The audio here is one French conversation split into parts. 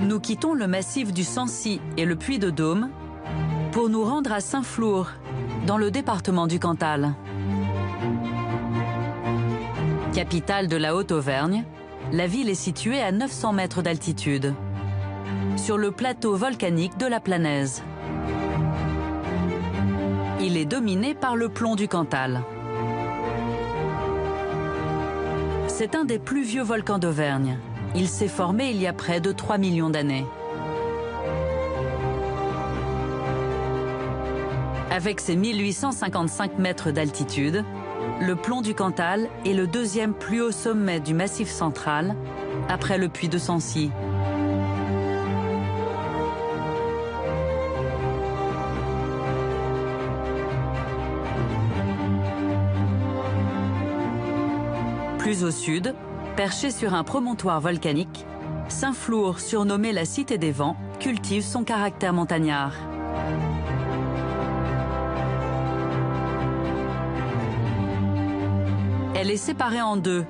Nous quittons le massif du Sancy et le Puy de Dôme pour nous rendre à Saint-Flour, dans le département du Cantal. Capitale de la Haute-Auvergne, la ville est située à 900 mètres d'altitude, sur le plateau volcanique de la Planaise. Il est dominé par le plomb du Cantal. C'est un des plus vieux volcans d'Auvergne. Il s'est formé il y a près de 3 millions d'années. Avec ses 1855 mètres d'altitude, le plomb du Cantal est le deuxième plus haut sommet du Massif central, après le Puy de Sancy. Plus au sud, perché sur un promontoire volcanique, Saint-Flour, surnommé la Cité des Vents, cultive son caractère montagnard. Elle est séparée en deux,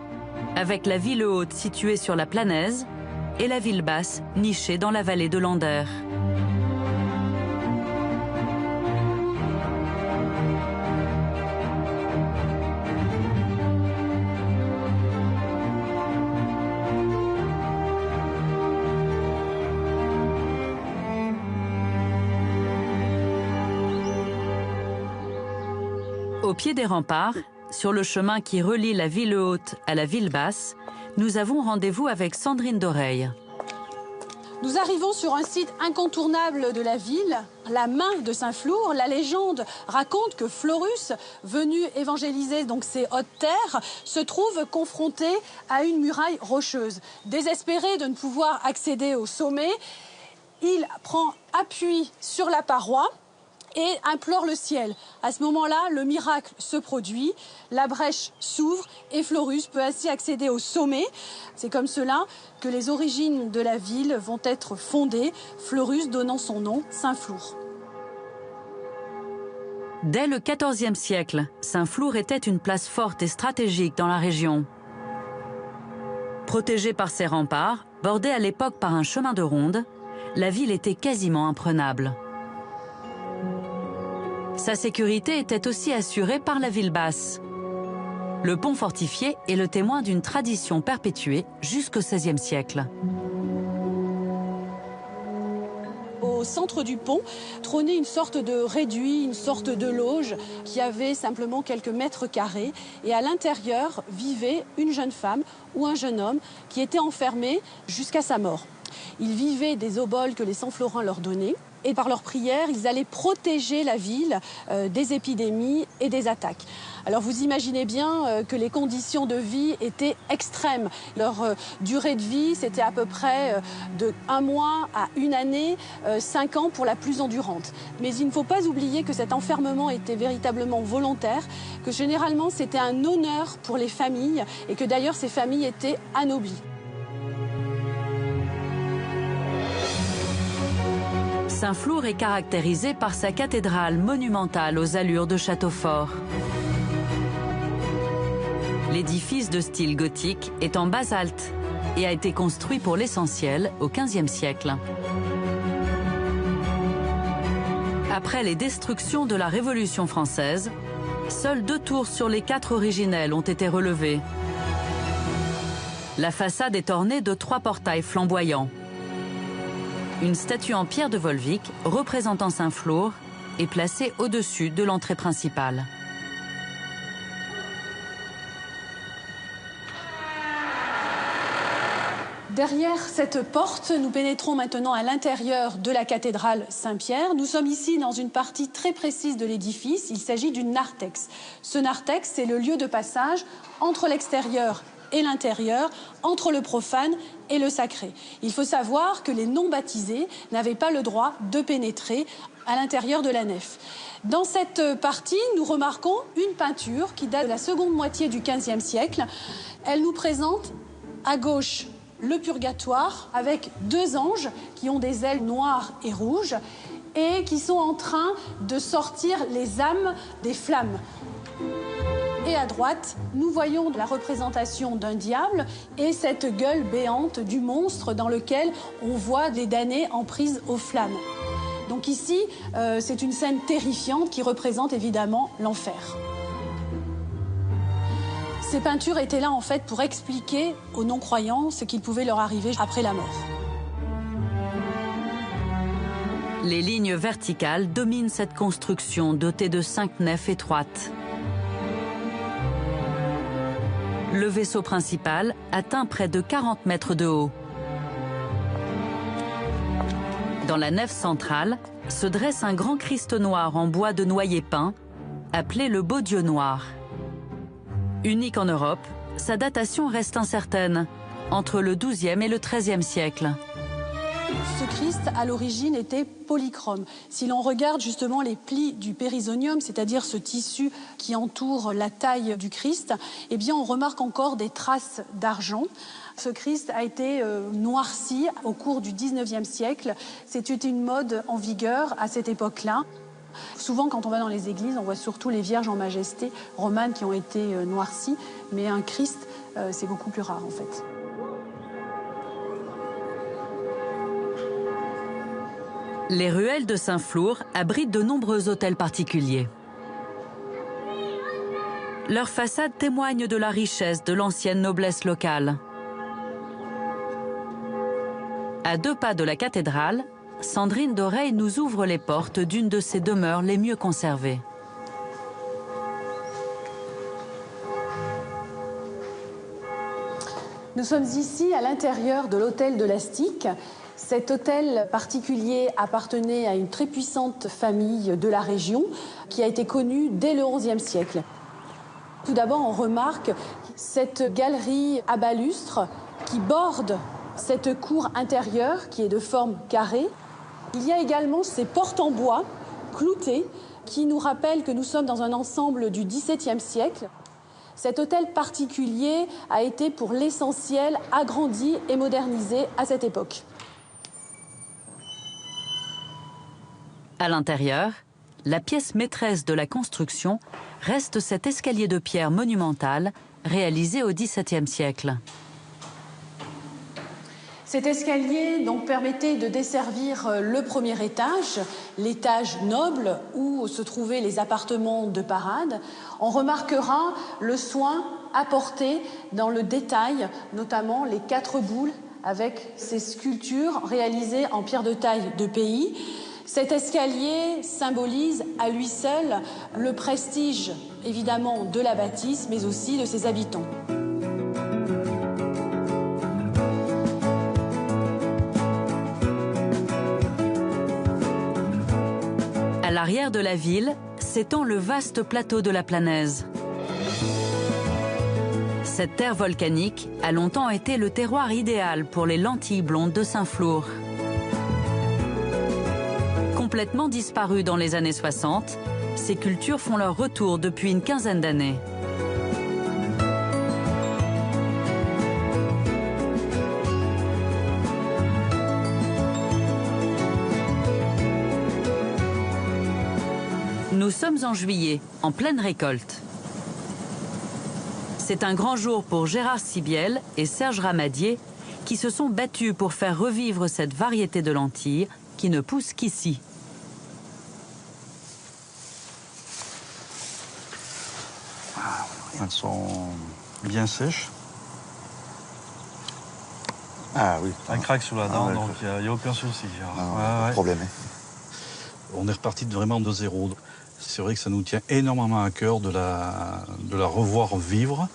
avec la ville haute située sur la Planaise et la ville basse nichée dans la vallée de l'Ander. Au pied des remparts, sur le chemin qui relie la ville haute à la ville basse, nous avons rendez-vous avec Sandrine Doreille. Nous arrivons sur un site incontournable de la ville, la main de Saint-Flour. La légende raconte que Florus, venu évangéliser donc ces hautes terres, se trouve confronté à une muraille rocheuse. Désespéré de ne pouvoir accéder au sommet, il prend appui sur la paroi et implore le ciel. À ce moment-là, le miracle se produit, la brèche s'ouvre et Florus peut ainsi accéder au sommet. C'est comme cela que les origines de la ville vont être fondées, Florus donnant son nom, Saint-Flour. Dès le XIVe siècle, Saint-Flour était une place forte et stratégique dans la région. Protégée par ses remparts, bordée à l'époque par un chemin de ronde, la ville était quasiment imprenable. Sa sécurité était aussi assurée par la ville basse. Le pont fortifié est le témoin d'une tradition perpétuée jusqu'au XVIe siècle. Au centre du pont trônait une sorte de réduit, une sorte de loge qui avait simplement quelques mètres carrés. Et à l'intérieur vivait une jeune femme ou un jeune homme qui était enfermé jusqu'à sa mort. Ils vivaient des oboles que les Saint-Florins leur donnaient. Et par leurs prières, ils allaient protéger la ville des épidémies et des attaques. Alors vous imaginez bien que les conditions de vie étaient extrêmes. Leur durée de vie, c'était à peu près de 1 mois à 1 année, 5 ans pour la plus endurante. Mais il ne faut pas oublier que cet enfermement était véritablement volontaire, que généralement c'était un honneur pour les familles et que d'ailleurs ces familles étaient anoblies. Saint-Flour est caractérisé par sa cathédrale monumentale aux allures de château fort. L'édifice de style gothique est en basalte et a été construit pour l'essentiel au XVe siècle. Après les destructions de la Révolution française, seules 2 tours sur les 4 originelles ont été relevées. La façade est ornée de 3 portails flamboyants. Une statue en pierre de Volvic, représentant Saint-Flour, est placée au-dessus de l'entrée principale. Derrière cette porte, nous pénétrons maintenant à l'intérieur de la cathédrale Saint-Pierre. Nous sommes ici dans une partie très précise de l'édifice. Il s'agit du narthex. Ce narthex, c'est le lieu de passage entre l'extérieur et l'intérieur, entre le profane et le sacré. Il faut savoir que les non-baptisés n'avaient pas le droit de pénétrer à l'intérieur de la nef. Dans cette partie, nous remarquons une peinture qui date de la seconde moitié du XVe siècle. Elle nous présente à gauche le purgatoire avec 2 anges qui ont des ailes noires et rouges et qui sont en train de sortir les âmes des flammes. Et à droite, nous voyons la représentation d'un diable et cette gueule béante du monstre dans lequel on voit des damnés en prise aux flammes. Donc ici, c'est une scène terrifiante qui représente évidemment l'enfer. Ces peintures étaient là en fait pour expliquer aux non-croyants ce qu'il pouvait leur arriver après la mort. Les lignes verticales dominent cette construction dotée de 5 nefs étroites. Le vaisseau principal atteint près de 40 mètres de haut. Dans la nef centrale se dresse un grand Christ noir en bois de noyer peint, appelé le Beau Dieu noir. Unique en Europe, sa datation reste incertaine, entre le XIIe et le XIIIe siècle. Ce Christ, à l'origine, était polychrome. Si l'on regarde justement les plis du périsonium, c'est-à-dire ce tissu qui entoure la taille du Christ, eh bien on remarque encore des traces d'argent. Ce Christ a été noirci au cours du XIXe siècle. C'était une mode en vigueur à cette époque-là. Souvent, quand on va dans les églises, on voit surtout les Vierges en majesté romanes qui ont été noircies, mais un Christ, c'est beaucoup plus rare en fait. Les ruelles de Saint-Flour abritent de nombreux hôtels particuliers. Leurs façades témoignent de la richesse de l'ancienne noblesse locale. À 2 pas de la cathédrale, Sandrine Doreille nous ouvre les portes d'une de ses demeures les mieux conservées. Nous sommes ici à l'intérieur de l'hôtel de l'Astic. Cet hôtel particulier appartenait à une très puissante famille de la région qui a été connue dès le XIe siècle. Tout d'abord, on remarque cette galerie à balustres qui borde cette cour intérieure qui est de forme carrée. Il y a également ces portes en bois cloutées qui nous rappellent que nous sommes dans un ensemble du XVIIe siècle. Cet hôtel particulier a été pour l'essentiel agrandi et modernisé à cette époque. À l'intérieur, la pièce maîtresse de la construction reste cet escalier de pierre monumental réalisé au XVIIe siècle. Cet escalier donc, permettait de desservir le premier étage, l'étage noble où se trouvaient les appartements de parade. On remarquera le soin apporté dans le détail, notamment les 4 boules avec ces sculptures réalisées en pierre de taille de pays. Cet escalier symbolise à lui seul le prestige, évidemment, de la bâtisse, mais aussi de ses habitants. À l'arrière de la ville s'étend le vaste plateau de la Planaise. Cette terre volcanique a longtemps été le terroir idéal pour les lentilles blondes de Saint-Flour. Complètement disparues dans les années 60, ces cultures font leur retour depuis une quinzaine d'années. Nous sommes en juillet, en pleine récolte. C'est un grand jour pour Gérard Sibiel et Serge Ramadier qui se sont battus pour faire revivre cette variété de lentilles qui ne pousse qu'ici. Elles sont bien sèches. Ah oui. Un craque sous la dent, donc il n'y a aucun souci. Pas de problème. On est reparti vraiment de zéro. C'est vrai que ça nous tient énormément à cœur de la revoir vivre.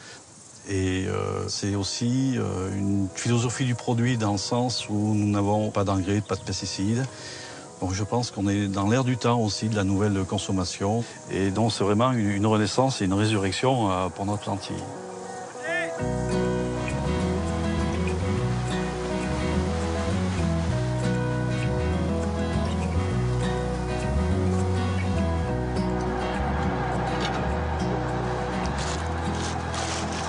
Et c'est aussi une philosophie du produit dans le sens où nous n'avons pas d'engrais, pas de pesticides. Donc je pense qu'on est dans l'ère du temps aussi de la nouvelle consommation. Et donc c'est vraiment une renaissance et une résurrection pour notre lentille.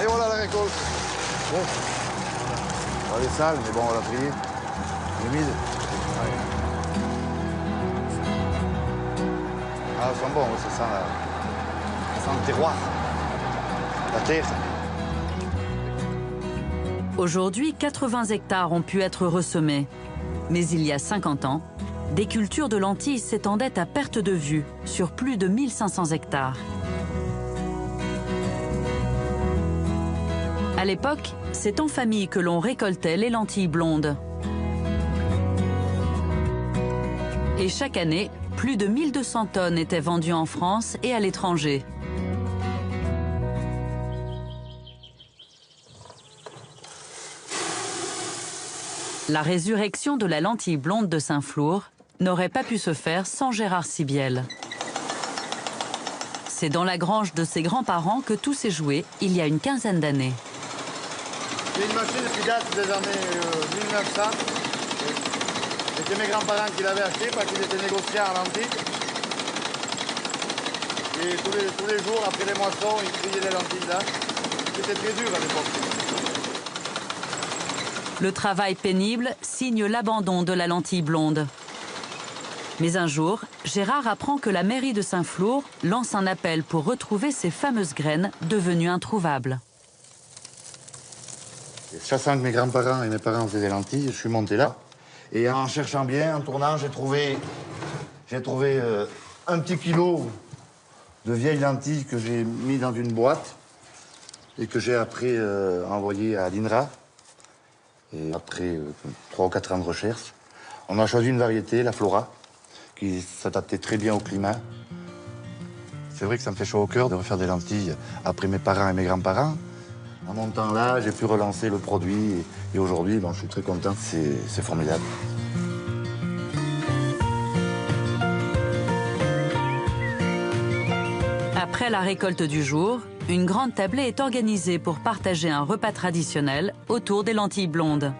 Et voilà la récolte. Bon. Elle est sale, mais bon, on va la trier. Humide. Ah, elles sont bonnes, ça sent le terroir. la terre. Aujourd'hui, 80 hectares ont pu être ressemés. Mais il y a 50 ans, des cultures de lentilles s'étendaient à perte de vue sur plus de 1500 hectares. À l'époque, c'est en famille que l'on récoltait les lentilles blondes. Et chaque année, plus de 1200 tonnes étaient vendues en France et à l'étranger. La résurrection de la lentille blonde de Saint-Flour n'aurait pas pu se faire sans Gérard Sibiel. C'est dans la grange de ses grands-parents que tout s'est joué il y a une quinzaine d'années. C'est une machine qui date des années 1900. C'était mes grands-parents qui l'avaient acheté parce qu'ils étaient négociants à l'antique. Et tous les jours, après les moissons, ils triaient les lentilles là. C'était très dur à l'époque. Le travail pénible signe l'abandon de la lentille blonde. Mais un jour, Gérard apprend que la mairie de Saint-Flour lance un appel pour retrouver ces fameuses graines devenues introuvables. Chassant que mes grands-parents et mes parents faisaient des lentilles, je suis monté là. Et en cherchant bien, en tournant, j'ai trouvé un petit kilo de vieilles lentilles que j'ai mis dans une boîte et que j'ai après envoyé à l'INRA. Et après 3 ou 4 ans de recherche, on a choisi une variété, la Flora, qui s'adaptait très bien au climat. C'est vrai que ça me fait chaud au cœur de refaire des lentilles après mes parents et mes grands-parents. En montant là, j'ai pu relancer le produit et aujourd'hui, je suis très content, c'est formidable. Après la récolte du jour, une grande tablée est organisée pour partager un repas traditionnel autour des lentilles blondes.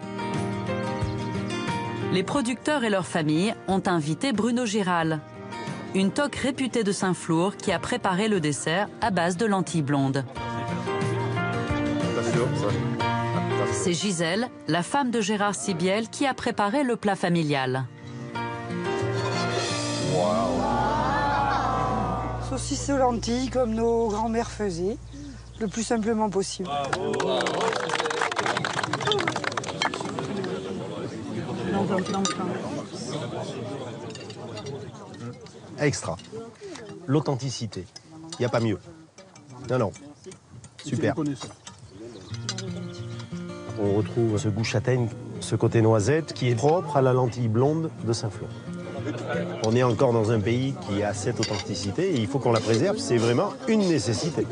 Les producteurs et leurs familles ont invité Bruno Giral, une toque réputée de Saint-Flour qui a préparé le dessert à base de lentilles blondes. C'est Gisèle, la femme de Gérard Sibiel, qui a préparé le plat familial. Saucisses aux lentilles comme nos grands-mères faisaient, le plus simplement possible. Extra. L'authenticité. Il n'y a pas mieux. Non, non. Super. On retrouve ce goût châtaigne, ce côté noisette qui est propre à la lentille blonde de Saint-Flour. On est encore dans un pays qui a cette authenticité et il faut qu'on la préserve, c'est vraiment une nécessité.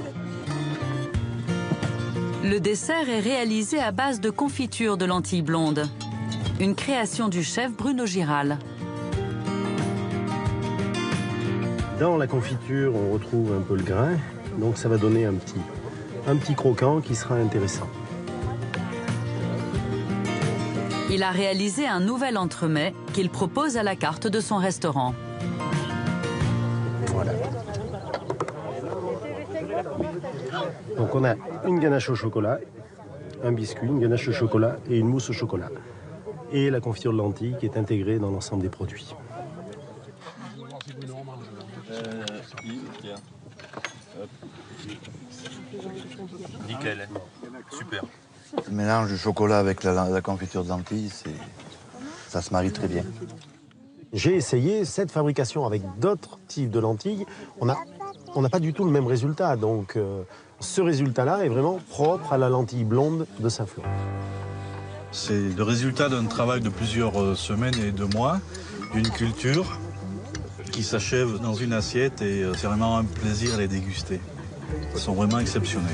Le dessert est réalisé à base de confiture de lentilles blondes, une création du chef Bruno Giral. Dans la confiture, on retrouve un peu le grain, donc ça va donner un petit croquant qui sera intéressant. Il a réalisé un nouvel entremets qu'il propose à la carte de son restaurant. Voilà. Donc on a une ganache au chocolat, un biscuit, une ganache au chocolat et une mousse au chocolat. Et la confiture de lentilles qui est intégrée dans l'ensemble des produits. Nickel, super. Le mélange du chocolat avec la confiture de lentilles, ça se marie très bien. J'ai essayé cette fabrication avec d'autres types de lentilles. On n'a pas du tout le même résultat. Donc ce résultat-là est vraiment propre à la lentille blonde de Saint-Flour. C'est le résultat d'un travail de plusieurs semaines et de mois, d'une culture qui s'achève dans une assiette et c'est vraiment un plaisir à les déguster. Ils sont vraiment exceptionnels.